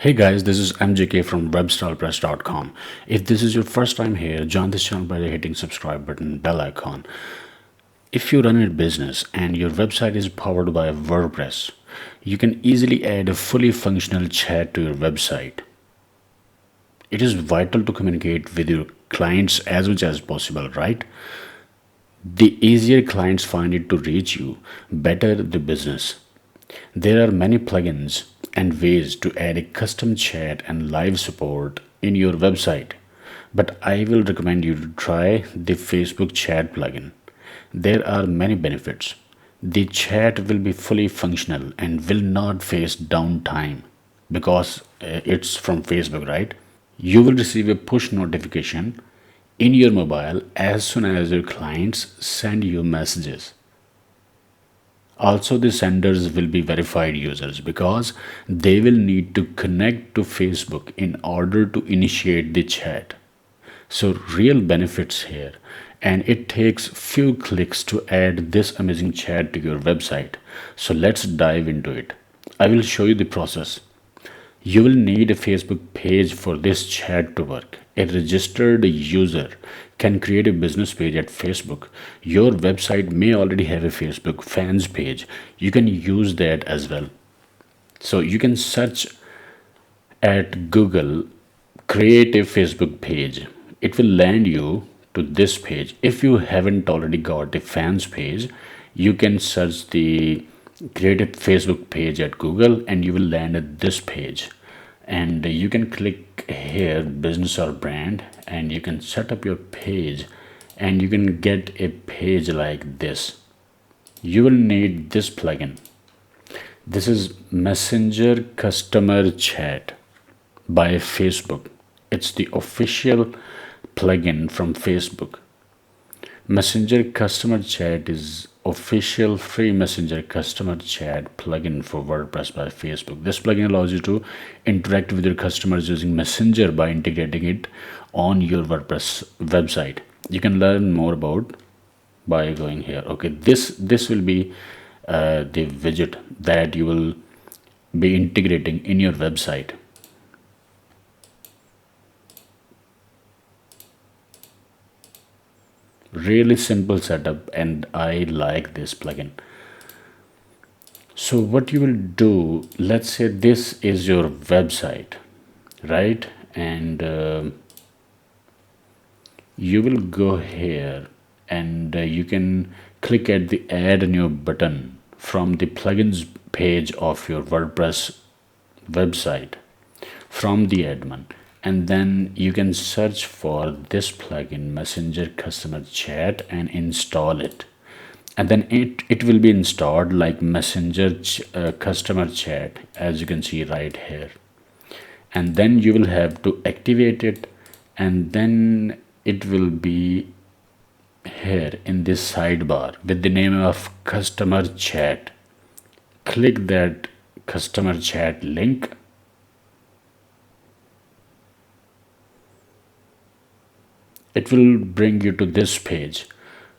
Hey guys, this is MJK from WebStylePress.com. If this is your first time here, join this channel by hitting subscribe button, bell icon. If you run a business and your website is powered by WordPress, you can easily add a fully functional chat to your website. It is vital to communicate with your clients as much as possible, right? The easier clients find it to reach you, better the business. There are many plugins and ways to add a custom chat and live support in your website, but I will recommend you to try the Facebook chat plugin. There are many benefits. The chat will be fully functional and will not face downtime because it's from Facebook, right? You will receive a push notification in your mobile as soon as your clients send you messages. Also, the senders will be verified users because they will need to connect to Facebook in order to initiate the chat. So, real benefits here, and it takes few clicks to add this amazing chat to your website. So, let's dive into it. I will show you the process. You will need a Facebook page for this chat to work. A registered user can create a business page at Facebook. Your website may already have a Facebook fans page. You can use that as well. So you can search at Google, create a Facebook page. It will land you to this page. If you haven't already got a fans page, you can search the create a Facebook page at Google and you will land at this page. And you can click here, business or brand, and you can set up your page and you can get a page like this. You will need this plugin. This is Messenger Customer Chat by Facebook. It's the official plugin from Facebook. Messenger Customer Chat is official free Messenger Customer Chat plugin for WordPress by Facebook. This plugin allows you to interact with your customers using Messenger by integrating it on your WordPress website. You can learn more about by going here. Okay, this will be the widget that you will be integrating in your website. Really simple setup, and I like this plugin. So what you will do, let's say this is your website, right? And you will go here and you can click at the add new button from the plugins page of your WordPress website from the admin, and then you can search for this plugin Messenger Customer Chat and install it, and then it will be installed like Messenger Customer Chat, as you can see right here. And then you will have to activate it, and then it will be here in this sidebar with the name of Customer Chat. Click that Customer Chat link. It will bring you to this page,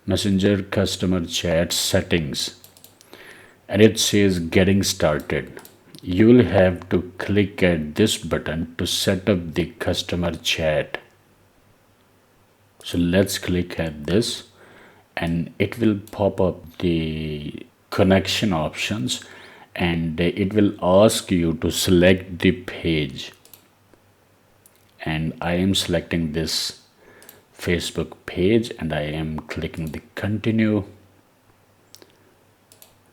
Messenger Customer Chat Settings, and it says Getting Started. You will have to click at this button to set up the customer chat. So let's click at this and it will pop up the connection options, and it will ask you to select the page, and I am selecting this Facebook page and I am clicking the continue,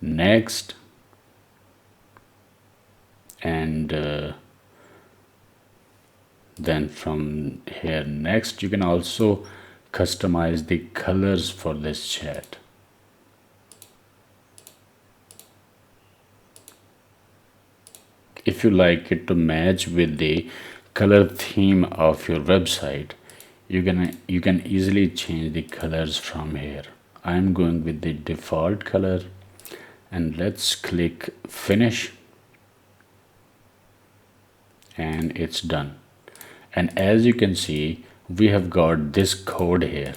next, and then from here next you can also customize the colors for this chat. If you like it to match with the color theme of your website, you can easily change the colors from here. I'm going with the default color, and let's click finish, and it's done. And as you can see, we have got this code here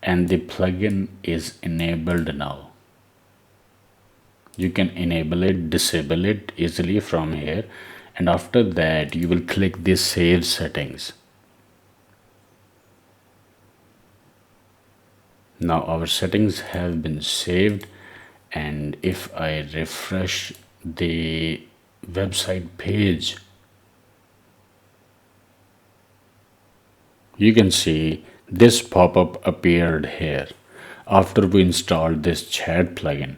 and the plugin is enabled now. You can enable it, disable it easily from here, and after that you will click this save settings. Now our settings have been saved, and if I refresh the website page, you can see this pop-up appeared here after we installed this chat plugin,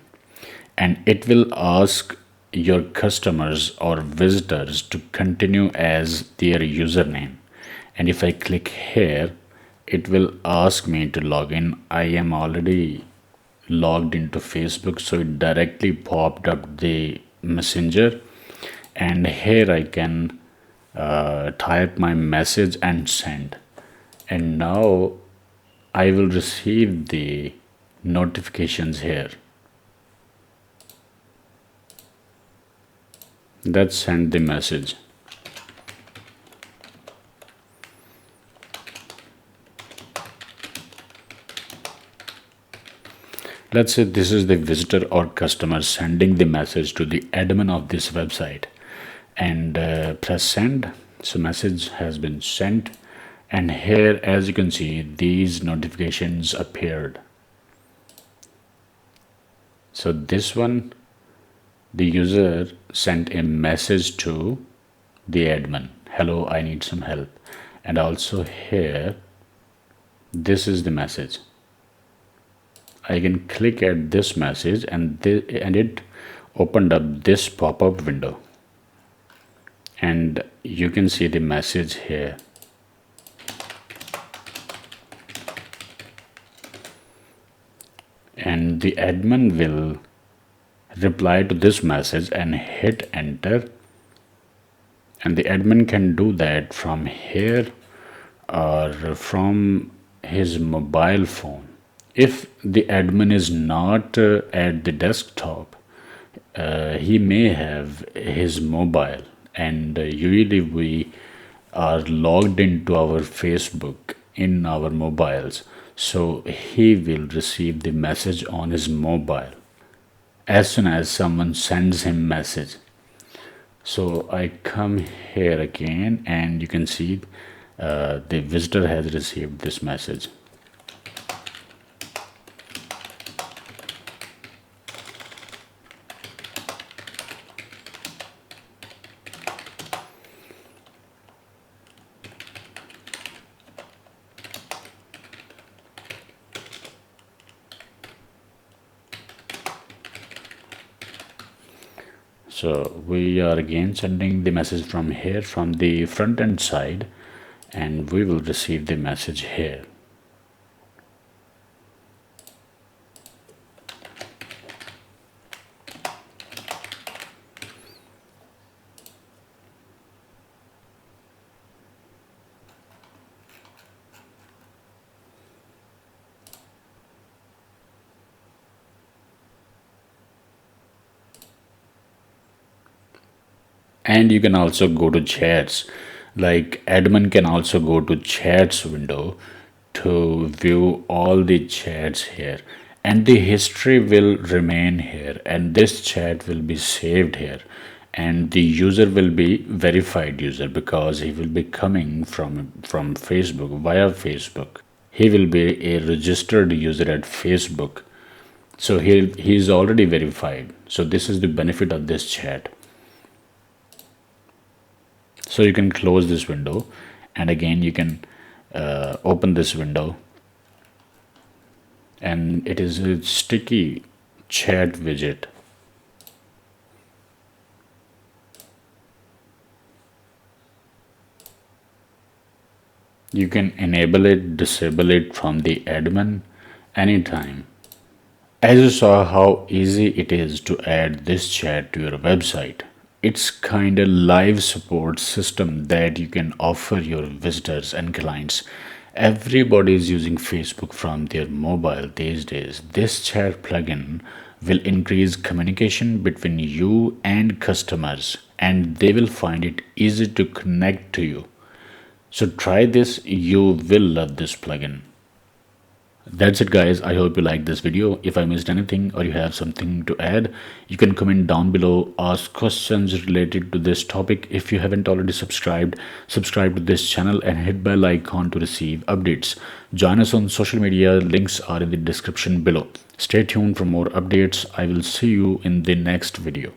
and it will ask your customers or visitors to continue as their username. And if I click here, it will ask me to log in. I am already logged into Facebook, so it directly popped up the messenger, and here I can type my message and send, and now I will receive the notifications here. Let's send the message. Let's say this is the visitor or customer sending the message to the admin of this website, and press send. So message has been sent, and here as you can see these notifications appeared. So this one, the user sent a message to the admin, hello, I need some help. And also here, this is the message. I can click at this message, and it opened up this pop-up window, and you can see the message here. And the admin will reply to this message and hit enter, and the admin can do that from here or from his mobile phone. If the admin is not at the desktop, he may have his mobile, and usually we are logged into our Facebook in our mobiles, so he will receive the message on his mobile as soon as someone sends him message. So I come here again, and you can see the visitor has received this message. So we are again sending the message from here, from the front end side, and we will receive the message here. And you can also go to chats, like admin can also go to chats window to view all the chats here, and the history will remain here, and this chat will be saved here, and the user will be verified user because he will be coming from Facebook, via Facebook. He will be a registered user at Facebook, so he is already verified. So this is the benefit of this chat. So you can close this window, and again you can open this window, and it is a sticky chat widget. You can enable it, disable it from the admin anytime. As you saw how easy it is to add this chat to your website, it's kind of live support system that you can offer your visitors and clients. Everybody is using Facebook from their mobile these days. This chat plugin will increase communication between you and customers, and they will find it easy to connect to you. So try this, you will love this plugin. That's it, guys. I hope you liked this video. If I missed anything or you have something to add, you can comment down below, ask questions related to this topic. If you haven't already subscribed, subscribe to this channel and hit bell icon to receive updates. Join us on social media. Links are in the description below. Stay tuned for more updates. I will see you in the next video.